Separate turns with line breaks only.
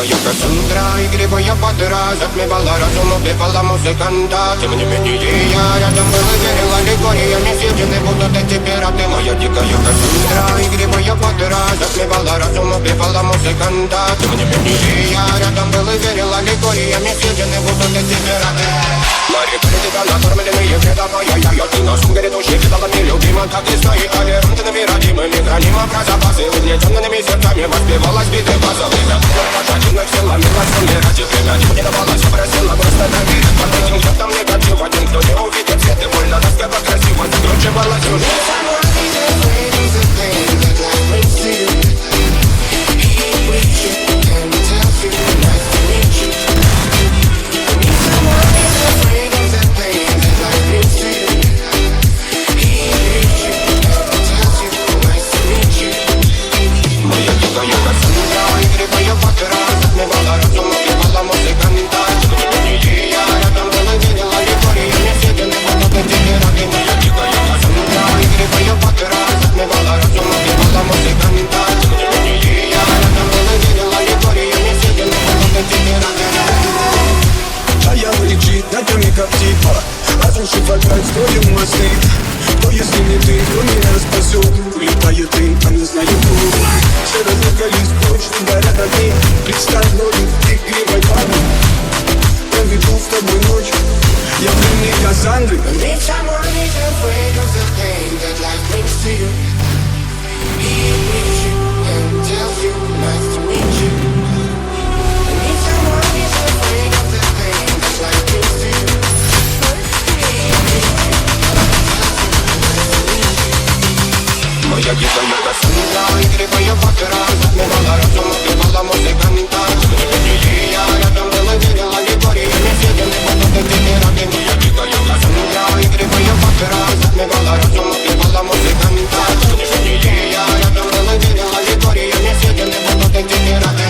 ярко с утра, игривая подра затмевала разум, убивала музыканта. Тем не менее я рядом был и верила легориями съедены будут эти пираты. Моя дикая косундра, игривая подра затмевала разум, убивала музыканта. Тем не менее я рядом был и верила легориями съедены будут эти пираты. Мари политика накормленные предавая я ты на сум грядущий кидалами любима. Так и стоит толерантными родимыми храним про запасы. Угнетенными сердцами воспевалась биты базовые. Пошатинных силами ради время не давалась, просила просто доверить. Под этим взглядом негатив один, кто не увидит свет и больно тоска красиво закручивалась уже.
Разрушив опять, строим мосты. Но если не ты, то меня спасет. Улетает ты, а не знаю кто. Все разлегались, прочь горят огни. Представь ноги, ты игривой парни. Проведу с тобой ночь. Я пленник Кассандры.
Need someone who's afraid of the pain that life brings to you. He meets you and tells you nice to meet you. Need someone who's afraid of the pain that life brings to you. Моя дикая косундра, игривая подра затмевала разум, убивала музыканта. Тем не менее я рядом был и верила легориями съедены будут эти пираты. Моя дикая косундра, игривая подра затмевала разум, убивала музыканта. Тем не менее я рядом был и верила легориями съедены будут эти пираты.